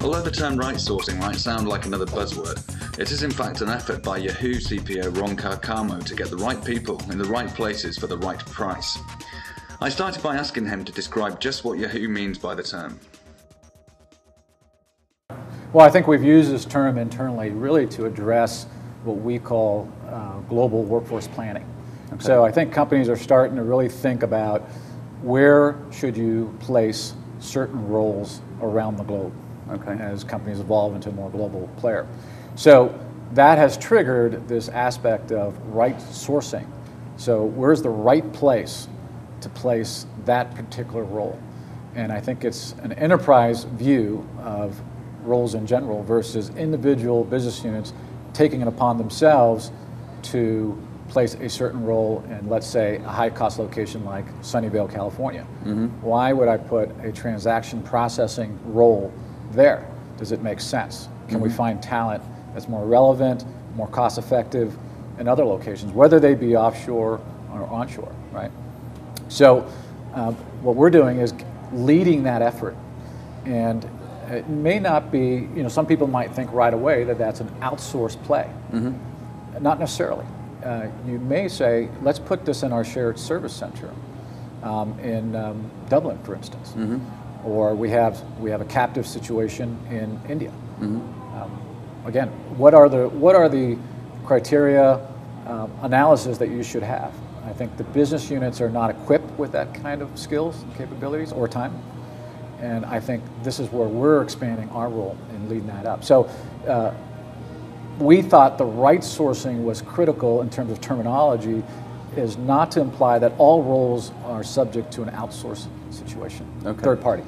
Although the term right sourcing might sound like another buzzword, it is in fact an effort by Yahoo CPO Ron Carcamo to get the right people in the right places for the right price. I started by asking him to describe just what Yahoo means by the term. Well, I think we've used this term internally really to address what we call global workforce planning. Okay. So I think companies are starting to really think about where should you place certain roles around the globe, okay, as companies evolve into a more global player. So that has triggered this aspect of right sourcing. So where's the right place to place that particular role? And I think it's an enterprise view of roles in general versus individual business units taking it upon themselves to place a certain role in, let's say, a high-cost location like Sunnyvale, California. Mm-hmm. Why would I put a transaction processing role there? Does it make sense? Can we find talent that's more relevant, more cost-effective in other locations, whether they be offshore or onshore, right? So what we're doing is leading that effort. And it may not be, some people might think right away that that's an outsourced play. Mm-hmm. Not necessarily. You may say, let's put this in our shared service center in Dublin, for instance. Mm-hmm. Or we have a captive situation in India. Mm-hmm. Again, what are the criteria analysis that you should have? I think the business units are not equipped with that kind of skills and capabilities or time. And I think this is where we're expanding our role in leading that up. So we thought the right sourcing was critical in terms of terminology, is not to imply that all roles are subject to an outsourced situation, okay, third party.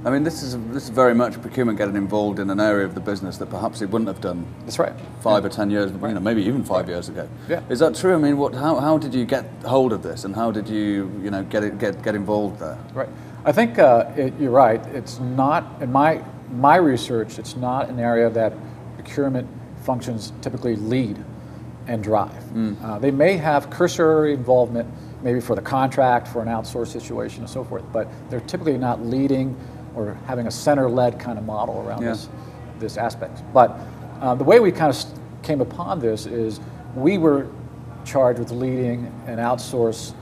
I mean, this is very much procurement getting involved in an area of the business that perhaps it wouldn't have done. That's right. 5 or 10 years, right, maybe even 5 years ago. Yeah. Is that true? I mean, how did you get hold of this, and how did you get involved there? Right. I think you're right. It's not, in my research, it's not an area that procurement functions typically lead and drive. Mm. They may have cursory involvement, maybe for the contract, for an outsourced situation and so forth, but they're typically not leading or having a center-led kind of model around this aspect. But the way we kind of came upon this is we were charged with leading an outsourced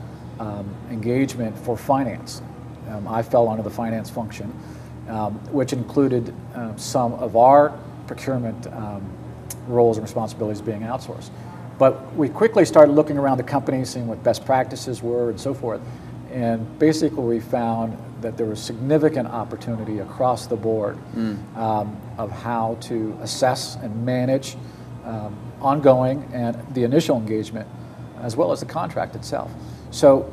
engagement for finance. I fell under the finance function, which included some of our procurement roles and responsibilities being outsourced. But we quickly started looking around the company, seeing what best practices were and so forth. And basically we found that there was significant opportunity across the board of how to assess and manage ongoing and the initial engagement, as well as the contract itself. So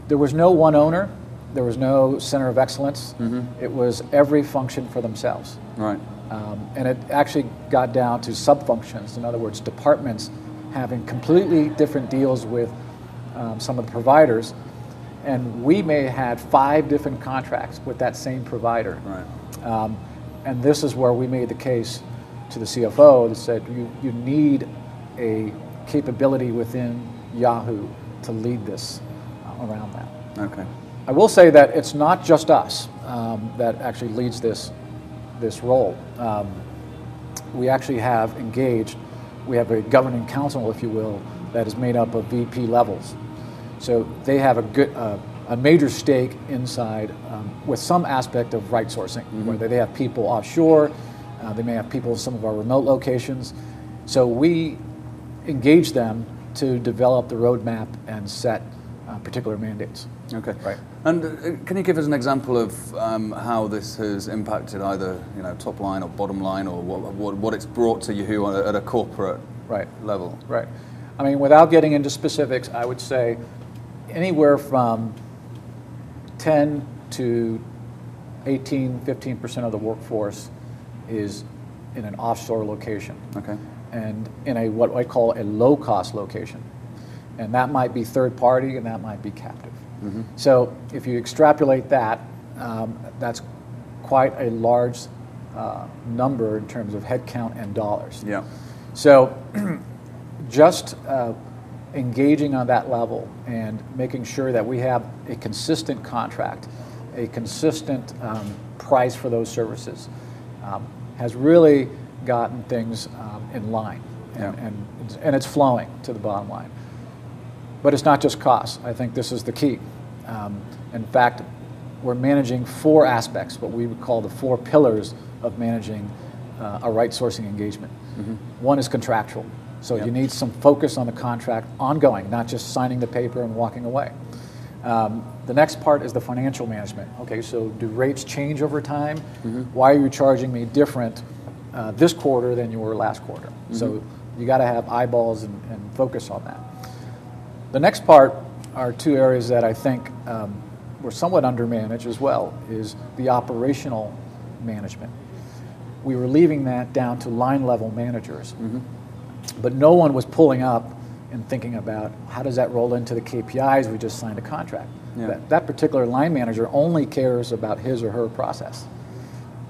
there was no one owner. There was no center of excellence. Mm-hmm. It was every function for themselves. Right. And it actually got down to sub-functions, in other words, departments having completely different deals with some of the providers. And we may have had 5 different contracts with that same provider. Right. And this is where we made the case to the CFO that said, you need a capability within Yahoo to lead this around that. Okay. I will say that it's not just us that actually leads this role. We actually have engaged, we have a governing council, if you will, that is made up of VP levels. So they have a major stake inside with some aspect of right sourcing, mm-hmm, whether they have people offshore, they may have people in some of our remote locations. So we engage them to develop the roadmap and set particular mandates. Okay. Right. And can you give us an example of how this has impacted either top line or bottom line, or what it's brought to Yahoo at a corporate level? Right. I mean, without getting into specifics, I would say anywhere from 10 to 18, 15% of the workforce is in an offshore location. Okay. And in a what I call a low-cost location. And that might be third party and that might be captive. Mm-hmm. So if you extrapolate that, that's quite a large number in terms of headcount and dollars. Yeah. So just engaging on that level and making sure that we have a consistent contract, a consistent price for those services, has really gotten things in line, and it's flowing to the bottom line. But it's not just costs. I think this is the key. In fact, we're managing 4 aspects, what we would call the 4 pillars of managing a right sourcing engagement. One is contractual. So you need some focus on the contract ongoing, not just signing the paper and walking away. The next part is the financial management. Okay, so do rates change over time? Why are you charging me different this quarter than you were last quarter? So you got to have eyeballs and focus on that. The next part are 2 areas that I think we're somewhat undermanaged as well, is the operational management. We were leaving that down to line level managers, but no one was pulling up and thinking about how does that roll into the KPIs we just signed a contract. That particular line manager only cares about his or her process,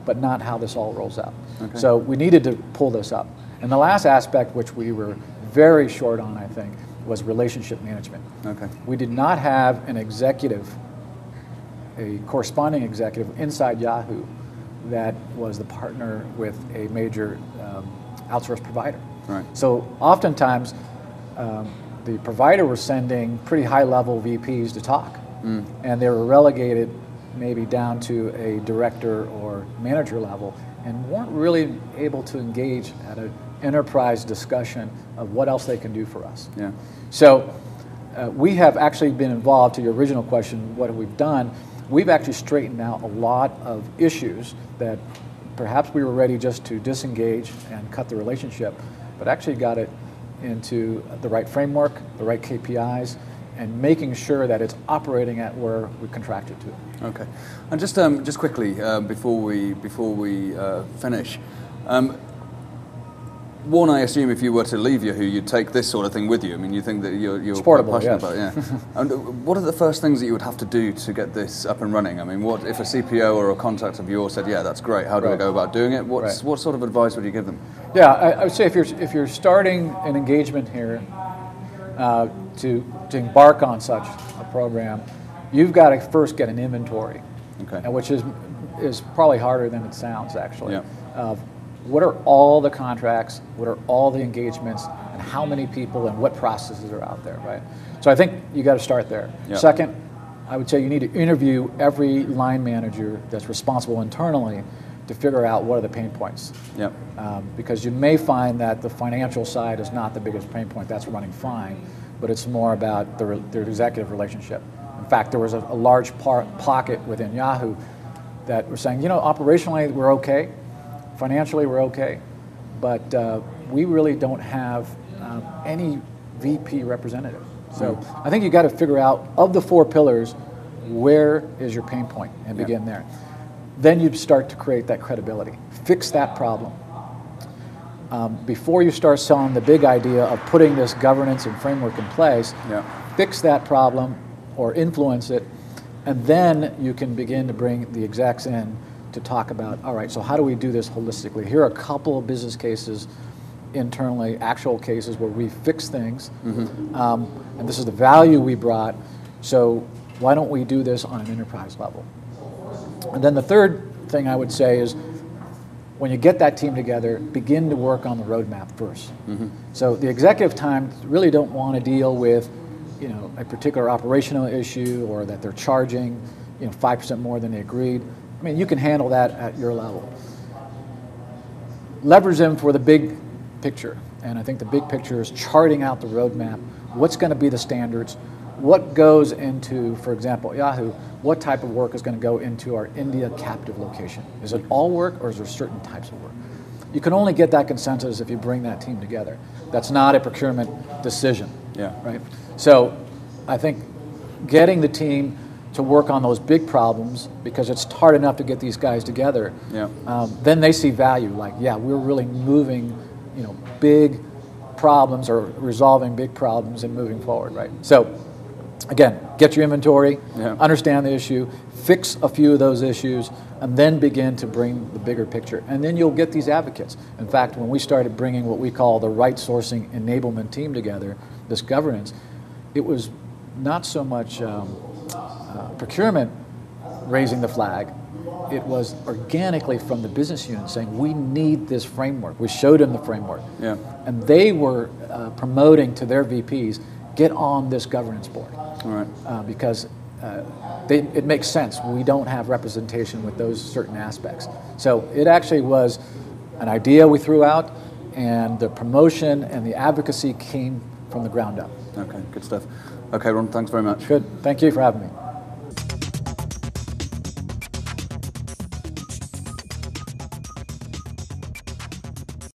but not how this all rolls out. So we needed to pull this up. And the last aspect, which we were very short on, I think, was relationship management. We did not have an executive, a corresponding executive inside Yahoo that was the partner with a major outsourced provider. So oftentimes the provider was sending pretty high-level VPs to talk, and they were relegated maybe down to a director or manager level and weren't really able to engage at an enterprise discussion of what else they can do for us. So we have actually been involved, to your original question, what have we done? We've actually straightened out a lot of issues that perhaps we were ready just to disengage and cut the relationship, but actually got it into the right framework, the right KPIs, and making sure that it's operating at where we contracted to. Okay, and just quickly before we finish, one, I assume if you were to leave Yahoo, you'd take this sort of thing with you. I mean, you think that you're portable, quite passionate about it. And what are the first things that you would have to do to get this up and running? I mean, what if a CPO or a contact of yours said, "Yeah, that's great. How do I go about doing it?" What sort of advice would you give them? Yeah, I would say if you're starting an engagement here to embark on such a program, you've got to first get an inventory, which is probably harder than it sounds actually. What are all the contracts, what are all the engagements, and how many people and what processes are out there, right? So I think you got to start there. Second, I would say you need to interview every line manager that's responsible internally to figure out what are the pain points. Because you may find that the financial side is not the biggest pain point, that's running fine, but it's more about the executive relationship. In fact, there was a large pocket within Yahoo that were saying, operationally we're okay, financially we're okay, but we really don't have any VP representative. So I think you got to figure out, of the 4 pillars, where is your pain point and begin there. Then you start to create that credibility. Fix that problem. Before you start selling the big idea of putting this governance and framework in place, fix that problem or influence it, and then you can begin to bring the execs in to talk about, all right, so how do we do this holistically? Here are a couple of business cases internally, actual cases where we fix things, and this is the value we brought, so why don't we do this on an enterprise level? And then the third thing I would say is, when you get that team together, begin to work on the roadmap first. So the executive time really don't want to deal with a particular operational issue or that they're charging 5% more than they agreed. I mean, you can handle that at your level. Leverage them for the big picture, and I think the big picture is charting out the roadmap. What's going to be the standards? What goes into, for example, Yahoo, what type of work is going to go into our India captive location? Is it all work, or is there certain types of work? You can only get that consensus if you bring that team together. That's not a procurement decision, right? So I think getting the team to work on those big problems, because it's hard enough to get these guys together, then they see value, like, we're really moving big problems or resolving big problems and moving forward, right? So again, get your inventory, understand the issue, fix a few of those issues, and then begin to bring the bigger picture. And then you'll get these advocates. In fact, when we started bringing what we call the right sourcing enablement team together, this governance, it was not so much procurement raising the flag, it was organically from the business unit saying, we need this framework. We showed them the framework. Yeah. And they were promoting to their VPs, get on this governance board. All right. Because it makes sense. We don't have representation with those certain aspects. So it actually was an idea we threw out, and the promotion and the advocacy came from the ground up. Okay, good stuff. Okay, Ron, thanks very much. Good. Thank you for having me.